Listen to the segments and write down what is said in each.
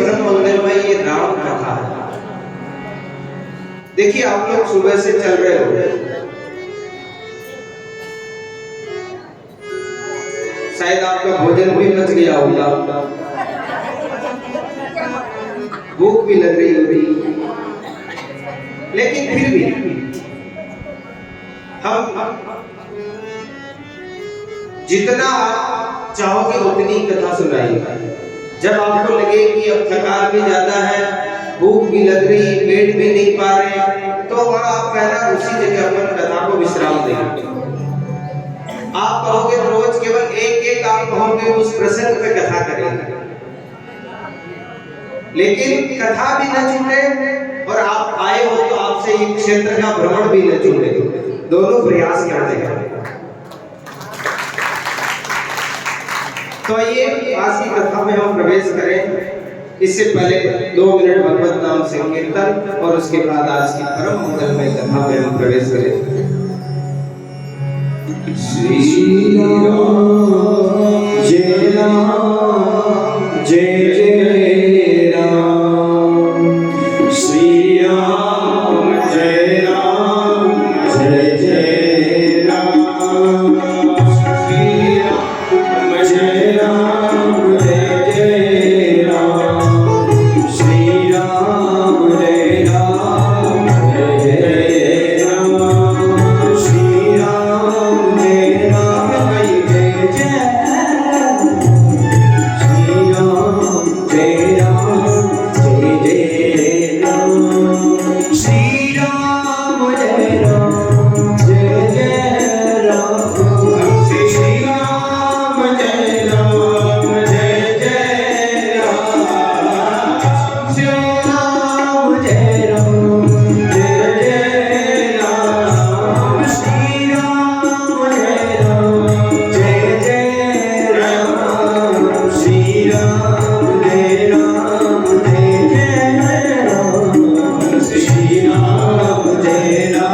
परम मंगलमय ये राम कथा है। देखिए आप लोग सुबह से चल रहे हो, शायद आपका भोजन भी बच गया होगा, भूख भी लग रही होगी, लेकिन फिर भी हम जितना आप चाहोगे उतनी कथा सुनाइएगा। जब आपको लगे कि अब थकान भी ज्यादा है, भूख भी लग रही, पेट भी नहीं पा रहे, तो वहां आप कहना उसी जगह अपन कथा को विश्राम देंगे। आप कहोगे रोज केवल एक एक आप कहोगे उस प्रसंग पे कथा करेंगे, लेकिन कथा भी न छूटे और आप आए हो तो आपसे एक क्षेत्र का भ्रमण भी न छूटे, दोनों प्रयास करते हैं। तो आइए आज की कथा में हम प्रवेश करें। इससे पहले 2 मिनट भगवत नाम संकीर्तन और उसके बाद आज की परम मंगलमय कथा में हम प्रवेश करें। श्री राम जय राम जय जय राम, श्री राम जय राम जय जय राम, श्री राम जय राम जय जय राम, श्री राम जय राम जय जय राम, श्री राम जय राम जय जय, श्री राम जय राम जय जय राम, श्री राम जय राम जय जय राम, श्री राम जय राम जय जय राम, श्री राम जय राम जय जय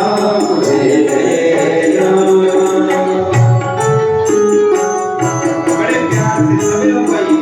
राम, श्री राम जय राम जय जय राम, श्री राम जय राम जय जय राम, श्री राम जय राम जय जय राम। बड़े प्यार से सभी लोग आइए।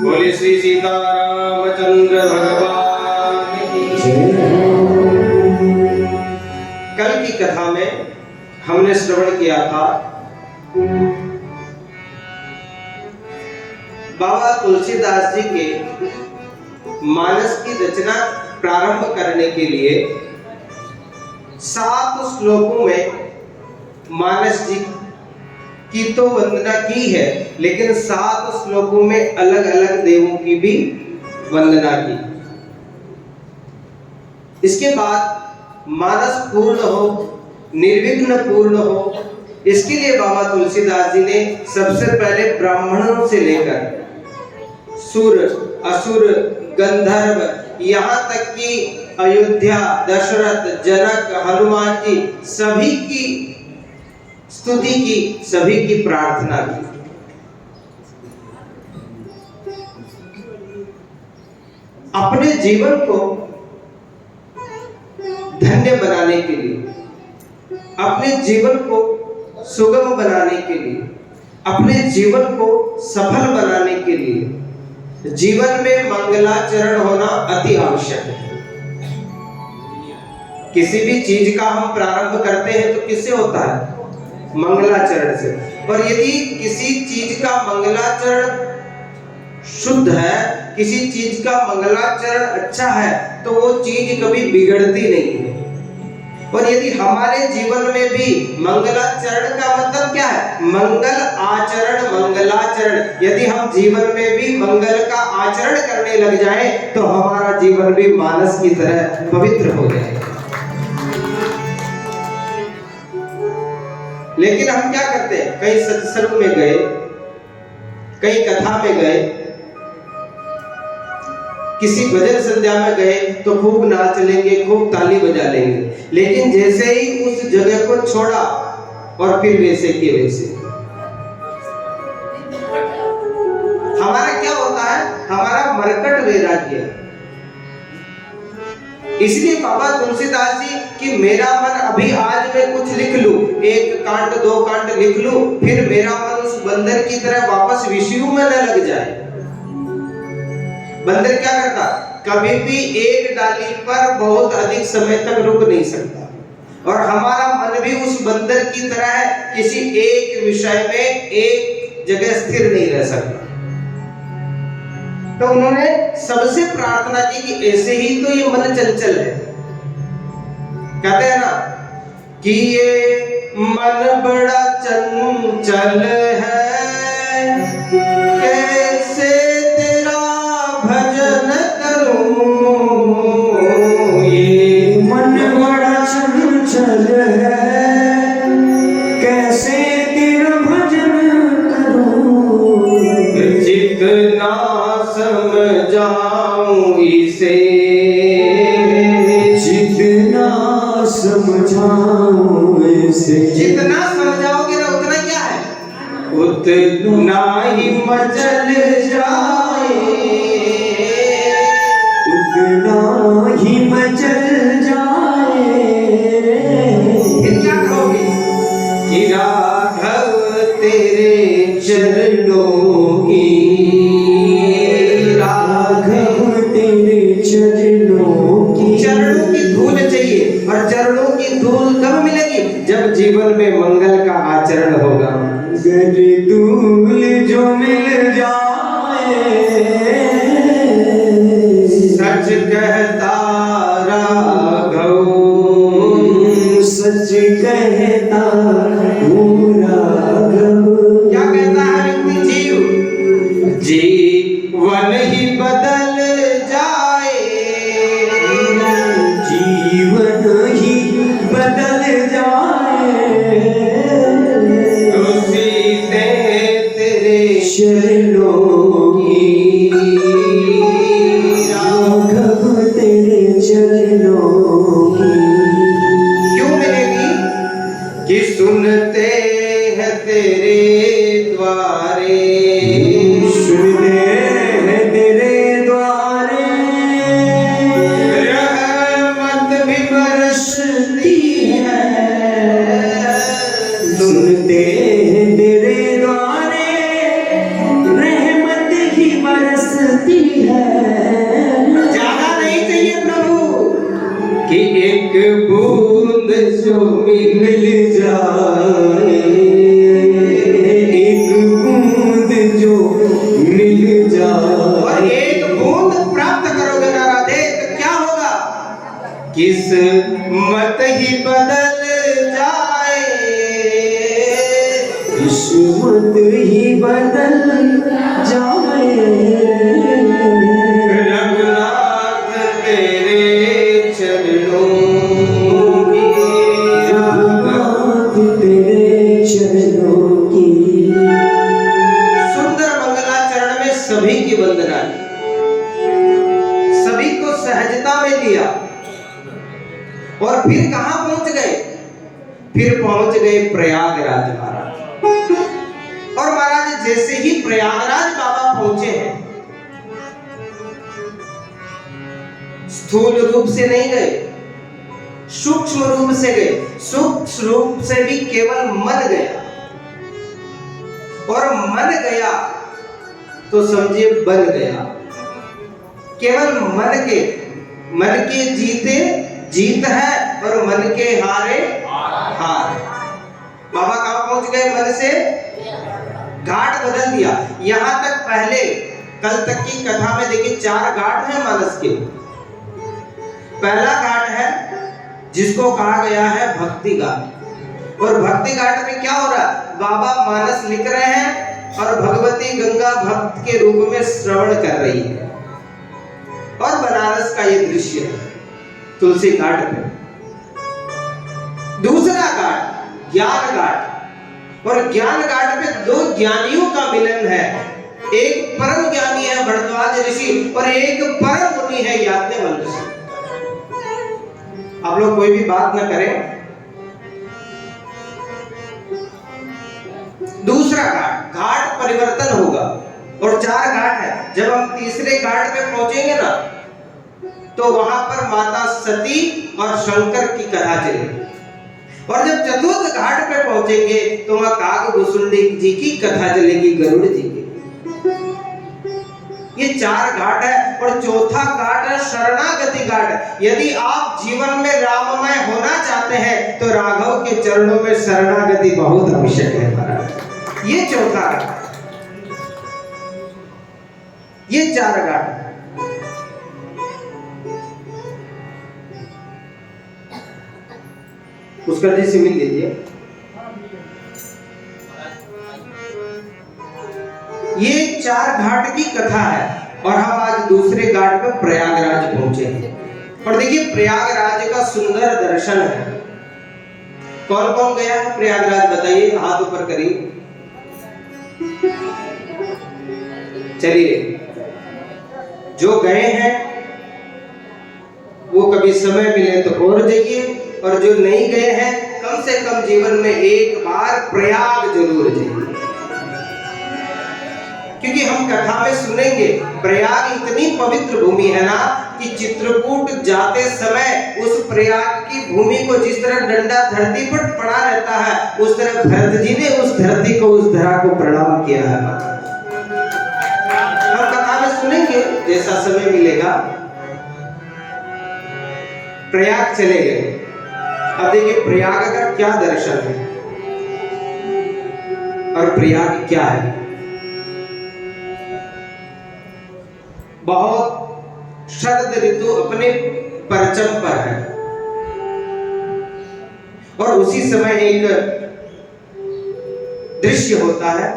बोले श्री सीतारामचंद्र भगवान की जय। कल की कथा में हमने श्रवण किया था बाबा तुलसीदास जी के मानस की रचना प्रारंभ करने के लिए 7 श्लोकों में मानस जी की तो वंदना की है, लेकिन 7 श्लोकों में अलग अलग देवों की भी वंदना की। इसके बाद मानस पूर्ण हो, निर्विघ्न पूर्ण हो, इसके लिए बाबा तुलसीदास जी ने सबसे पहले ब्राह्मणों से लेकर सुर, असुर, गंधर्व, यहाँ तक कि अयोध्या, दशरथ, जनक, हनुमान जी सभी की स्तुति की, सभी की प्रार्थना की। अपने जीवन को धन्य बनाने के लिए, अपने जीवन को सुगम बनाने के लिए, अपने जीवन को सफल बनाने के लिए जीवन में मंगलाचरण होना अति आवश्यक है। किसी भी चीज का हम प्रारंभ करते हैं तो किससे होता है? मंगलाचरण से। और यदि किसी चीज का मंगलाचरण शुद्ध है, किसी चीज का मंगलाचरण अच्छा है, तो वो चीज कभी बिगड़ती नहीं है। और यदि हमारे जीवन में भी मंगलाचरण का मतलब क्या है? मंगल आचरण, मंगलाचरण। यदि हम जीवन में भी मंगल का आचरण करने लग जाएं, तो हमारा जीवन भी मानस की तरह पवित्र हो जाएगा। लेकिन हम क्या करते हैं? कहीं सत्संग में गए, कहीं कथा में गए, किसी भजन संध्या में गए तो खूब नाच लेंगे, खूब ताली बजा लेंगे, लेकिन जैसे ही उस जगह को छोड़ा और फिर वैसे के वैसे। हमारा क्या होता है? हमारा मरकट वैराग्य। इसलिए बाबा तुलसीदास जी कि मेरा मन अभी आज मैं कुछ लिख लूं, 1 कांड 2 कांड लिख लूं, फिर मेरा मन उस बंदर की तरह वापस विषयों में न लग जाए। बंदर क्या करता? कभी भी एक डाली पर बहुत अधिक समय तक रुक नहीं सकता। और हमारा मन भी उस बंदर की तरह है, किसी एक विषय में एक जगह स्थिर नहीं रह सकता। तो उन्होंने सबसे प्रार्थना की कि ऐसे ही तो ये मन चंचल है। कहते हैं ना कि ये मन बड़ा चंचल है, कैसे तेरा भजन करूं। ये मन बड़ा चंचल है, कैसे तेरा भजन करूं। जितना समझाऊं इसे, जितना समझाऊं इसे। जितना समझाओगे ना उतना क्या है? उतना ही मचल जाए, उतना ही मचल जाए। फिर क्या कहोगे? कि राघव तेरे चरणों की, चरणों की धूल चाहिए। और चरणों की धूल कब मिलेगी? जब जीवन में मंगल का आचरण होगा। धूल जो मिल जाए, सच कहता राघव, सच कहता राघव। क्या कहता है व्यक्ति? जीव जीवन ही बदल जाए, जीवन ही बदल जाए। उसी तेरे चरणों की, राघव तेरे चरणों की। क्यों मिलेगी? कि सुनते हैं तेरे द्वारे, सुनते हैं तेरे द्वारे, रहमत भी बरसती है। सुनते हैं तेरे द्वारे, रहमत ही बरसती है। ज्यादा नहीं चाहिए प्रभु, कि एक बूंद जो मिल जाए, एक बूंद जो मिल जाए। और एक बूंद प्राप्त करोगे ना राधे, तो क्या होगा? किस्मत ही बदल जाए, किस्मत ही बदल जाए। रघुनाथ तेरे चरणों की, रघुनाथ तेरे चरणों की। सुंदर मंगलाचरण में सभी की वंदना, सभी को सहजता में लिया। और फिर कहां पहुंच गए? फिर पहुंच गए प्रयागराज महाराज। और महाराज जैसे ही प्रयागराज बाबा पहुंचे हैं, स्थूल रूप से नहीं गए, सूक्ष्म रूप से गए। सूक्ष्म रूप से भी केवल मन गया। और मन गया तो समझिए बन गया। केवल मन के जीते जीत है और मन के हारे हार। बाबा कहां पहुंच गए? मन से घाट बदल दिया। यहां तक पहले कल तक की कथा में देखिए 4 घाट हैं मानस के। पहला घाट है जिसको कहा गया है भक्ति घाट। और भक्ति घाट में क्या हो रहा है? बाबा मानस लिख रहे हैं और भगवती गंगा भक्त के रूप में श्रवण कर रही है। और बनारस का ये दृश्य है तुलसी घाट पे। दूसरा घाट ज्ञान घाट। और ज्ञान घाट पे 2 ज्ञानियों का मिलन है। एक परम ज्ञानी है भरद्वाज ऋषि और एक परम मुनि है याज्ञवल्क्य ऋषि। आप लोग कोई भी बात ना करें। दूसरा घाट परिवर्तन होगा और 4 घाट है। जब हम तीसरे घाट पे पहुंचेंगे ना तो वहां पर माता सती और शंकर की कथा चलेगी। और जब चतुर्थ घाट पे पहुंचेंगे तो वहां काकभूषुंडी जी की कथा चलेगी, गरुड़ जी की। ये 4 घाट है। और चौथा घाट है शरणागति घाट। यदि आप जीवन में राममय होना चाहते हैं तो राघव के चरणों में शरणागति बहुत आवश्यक है महाराज। ये चौथा घाट, ये 4 घाट। पुष्कर जी से मिल लीजिए। ये 4 घाट की कथा है और हम आज दूसरे घाट पे प्रयागराज पहुंचे हैं। और देखिए प्रयागराज का सुंदर दर्शन है। कौन कौन गया है प्रयागराज? बताइए, हाथ ऊपर करिए। चलिए, जो गए हैं वो कभी समय मिले तो और जाइए, और जो नहीं गए हैं कम से कम जीवन में एक बार प्रयाग जरूर जाइए। क्योंकि हम कथा में सुनेंगे प्रयाग इतनी पवित्र भूमि है ना कि चित्रकूट जाते समय उस प्रयाग की भूमि को जिस तरह डंडा धरती पर पड़ा रहता है उस तरह भरत जी ने उस धरती को, उस धरा को प्रणाम किया है। हम कथा में सुनेंगे जैसा समय मिलेगा। प्रयाग चले गए। अब देखिए प्रयाग का क्या दर्शन है और प्रयाग क्या है। बहुत शरद ऋतु अपने परचम पर है और उसी समय एक दृश्य होता है।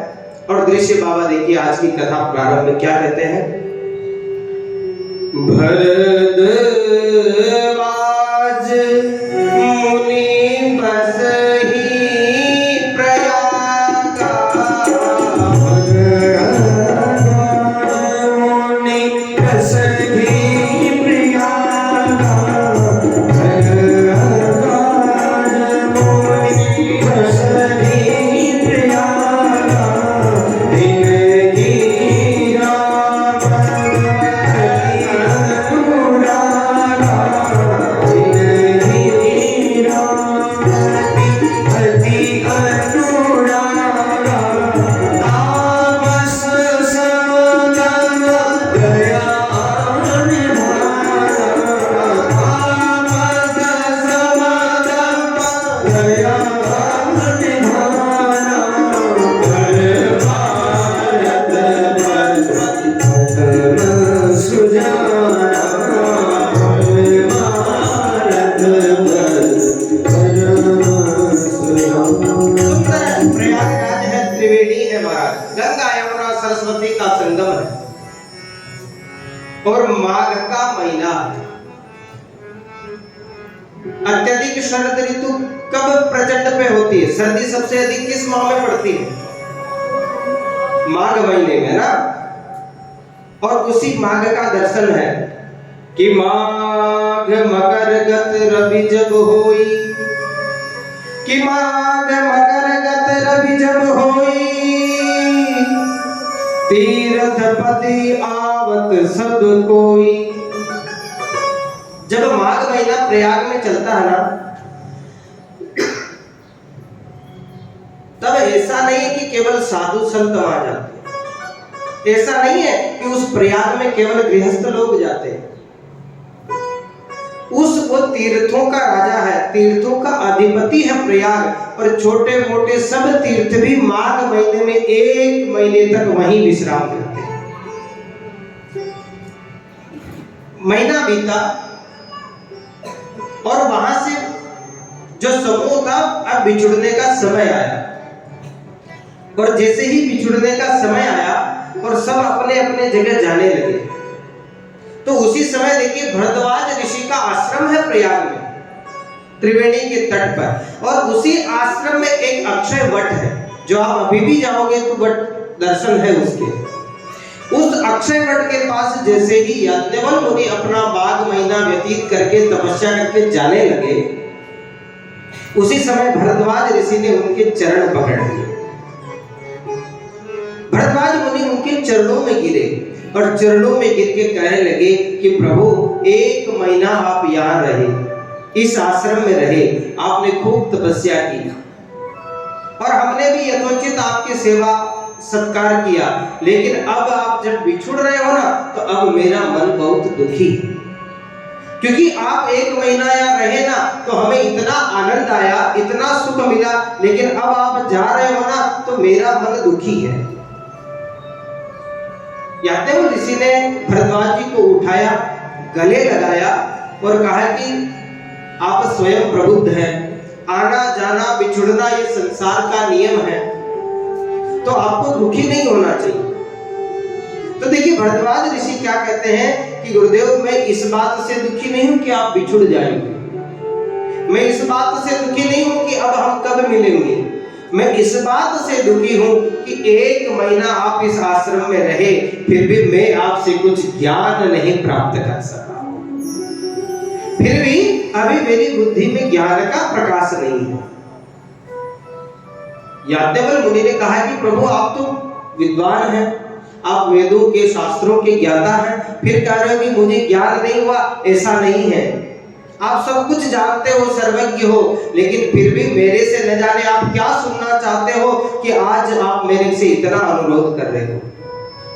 और दृश्य बाबा देखिए आज की कथा प्रारंभ में क्या कहते हैं? भरद्वाज मुनि बसहि प्रयागा। और माघ का महीना। अत्यधिक शरद ऋतु कब प्रचंड पे होती है? सर्दी सबसे अधिक किस माह में पड़ती है? माघ महीने में ना। और उसी माघ का दर्शन है कि माघ मकर गत रवि जब होई, कि माघ मकर गत रवि जब होई, तीर्थपति आवत सब कोई। जब माघ महीना प्रयाग में चलता है ना तब ऐसा नहीं है कि केवल साधु संत वहां जाते, ऐसा नहीं है कि उस प्रयाग में केवल गृहस्थ लोग जाते हैं। वो तीर्थों का राजा है, तीर्थों का अधिपति है प्रयाग। और छोटे मोटे सब तीर्थ भी माघ महीने में 1 महीने तक वहीं विश्राम करते हैं। महीना बीता और वहां से जो समूह था, अब बिछुड़ने का समय आया। और जैसे ही बिछुड़ने का समय आया और सब अपने अपने जगह जाने लगे, तो उसी समय देखिए भरद्वाज ऋषि का आश्रम है प्रयाग में, त्रिवेणी के तट पर। और उसी आश्रम में एक अक्षय वट है, जो आप अभी भी जाओगे तो वट दर्शन है उसके। उस अक्षय वट के पास जैसे ही याज्ञवल्क्य मुनि अपना माघ महीना व्यतीत करके तपस्या करके जाने लगे, उसी समय भरद्वाज ऋषि ने उनके चरण पकड़ लिए। भरद्वाज मुनि उनके चरणों में गिरे और चरणों में गिर के कहने लगे कि प्रभु 1 महीना आप यहाँ रहे, इस आश्रम में रहे, आपने खूब तपस्या की और हमने भी यथोचित आपकी सेवा सत्कार किया, लेकिन अब आप जब बिछुड़ रहे हो ना, तो अब मेरा मन बहुत दुखी है। क्योंकि आप 1 महीना यहाँ रहे ना, तो हमें इतना आनंद आया, इतना सुख मिला, लेकिन अब आप जा रहे हो ना, तो मेरा मन दुखी है। याज्ञवल्क्य ऋषि ने भरद्वाज जी को उठाया, गले लगाया और कहा कि आप स्वयं प्रबुद्ध हैं, आना जाना बिछुड़ना ये संसार का नियम है, तो आपको दुखी नहीं होना चाहिए। तो देखिए भरद्वाज ऋषि क्या कहते हैं कि गुरुदेव, मैं इस बात से दुखी नहीं हूं कि आप बिछुड़ जाएंगे, मैं इस बात से दुखी नहीं हूं कि अब हम कब मिलेंगे, मैं इस बात से दुखी हूं कि 1 महीना आप इस आश्रम में रहे, फिर भी मैं आपसे कुछ ज्ञान नहीं प्राप्त कर सका, फिर भी अभी मेरी बुद्धि में ज्ञान का प्रकाश नहीं है। याज्ञवल्क्य मुनि ने कहा कि प्रभु आप तो विद्वान हैं, आप वेदों के शास्त्रों के ज्ञाता हैं, फिर कह रहे हो कि मुझे ज्ञान नहीं हुआ, ऐसा नहीं है। आप सब कुछ जानते हो, सर्वज्ञ हो, लेकिन फिर भी मेरे से न जाने आप क्या सुनना चाहते हो कि आज आप मेरे से इतना अनुरोध कर रहे हो।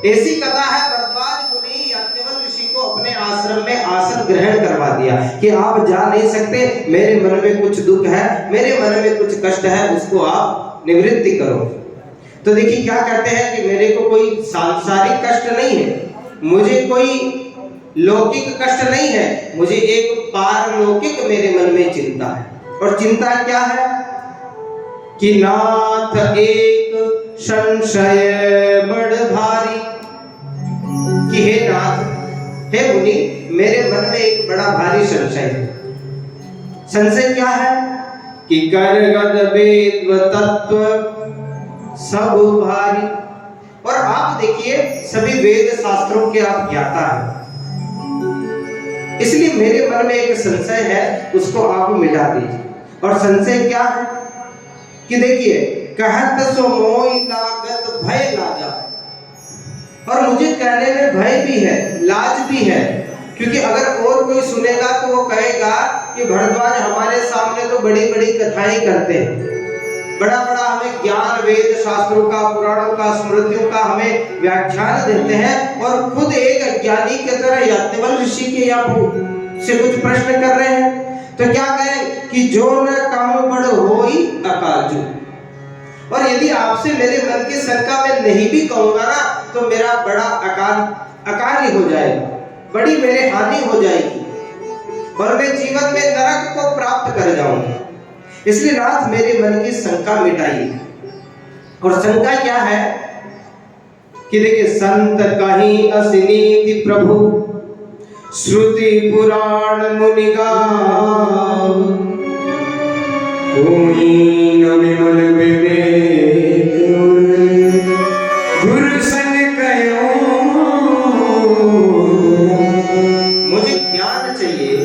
ऐसी कथा है, भरद्वाज मुनि याज्ञवल्क्य ऋषि को अपने आश्रम में आसन ग्रहण करवा दिया कि आप जा नहीं सकते, मेरे मन में कुछ दुख है, मेरे मन में कुछ कष्ट है, उसको आप निवृत्ति करो। तो देखिए क्या कहते हैं कि मेरे को कोई सांसारिक कष्ट नहीं है, मुझे कोई लौकिक कष्ट नहीं है, मुझे एक पारलौकिक मेरे मन में चिंता है। और चिंता क्या है कि नाथ एक संशय बड़ भारी, कि हे नाथ, हे मुनि, मेरे मन में एक बड़ा भारी संशय है। संशय क्या है कि करगद वेद तत्व सब भारी। और आप देखिए सभी वेद शास्त्रों के आप ज्ञाता हैं, इसलिए मेरे मन में एक संशय है, उसको आप मिटा दीजिए। और संशय क्या है कि देखिए, कहत सो मोहि लागत भय लाजा, और मुझे कहने में भय भी है, लाज भी है, क्योंकि अगर और कोई सुनेगा तो वो कहेगा कि भरद्वाज हमारे सामने तो बड़ी बड़ी कथाएं करते हैं, बड़ा बड़ा हमें ज्ञान वेद शास्त्रों का, पुराणों का, स्मृतियों का हमें व्याख्यान देते हैं, और खुद एक अज्ञानी की तरह याज्ञवल्क्य ऋषि के यहाँ से कुछ प्रश्न कर रहे हैं। तो क्या कहें कि जो न काम बड़ होई अकाजू। और यदि आपसे मेरे मन की शंका में नहीं भी कहूंगा ना, तो मेरा बड़ा अकाल हो जाएगा, बड़ी मेरे हानि हो जाएगी, और मैं जीवन में नरक को प्राप्त कर जाऊंगा। इसलिए नाथ मेरे मन की शंका मिटाइए। और शंका क्या है कि देखिए, संत कहीं असनीति प्रभु श्रुति पुराण मुनि गाव, कोई न विमल विवेक गुरु संग कयो। मुझे ज्ञान चाहिए,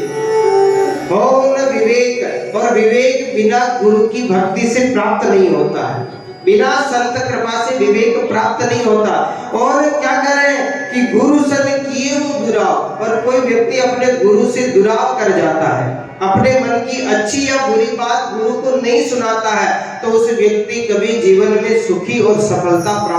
मौन विवेक, और विवेक बिना गुरु की भक्ति से प्राप्त नहीं होता है, बिना संत कृपा से विवेक प्राप्त नहीं होता। और क्या करें कि गुरु सन किए वो दुराव, पर कोई व्यक्ति अपने गुरु से दुराव कर जाता है, अपने मन की अच्छी या बुरी बात गुरु को नहीं सुनाता है, तो उस व्यक्ति कभी जीवन में सुखी और सफलता प्राप्त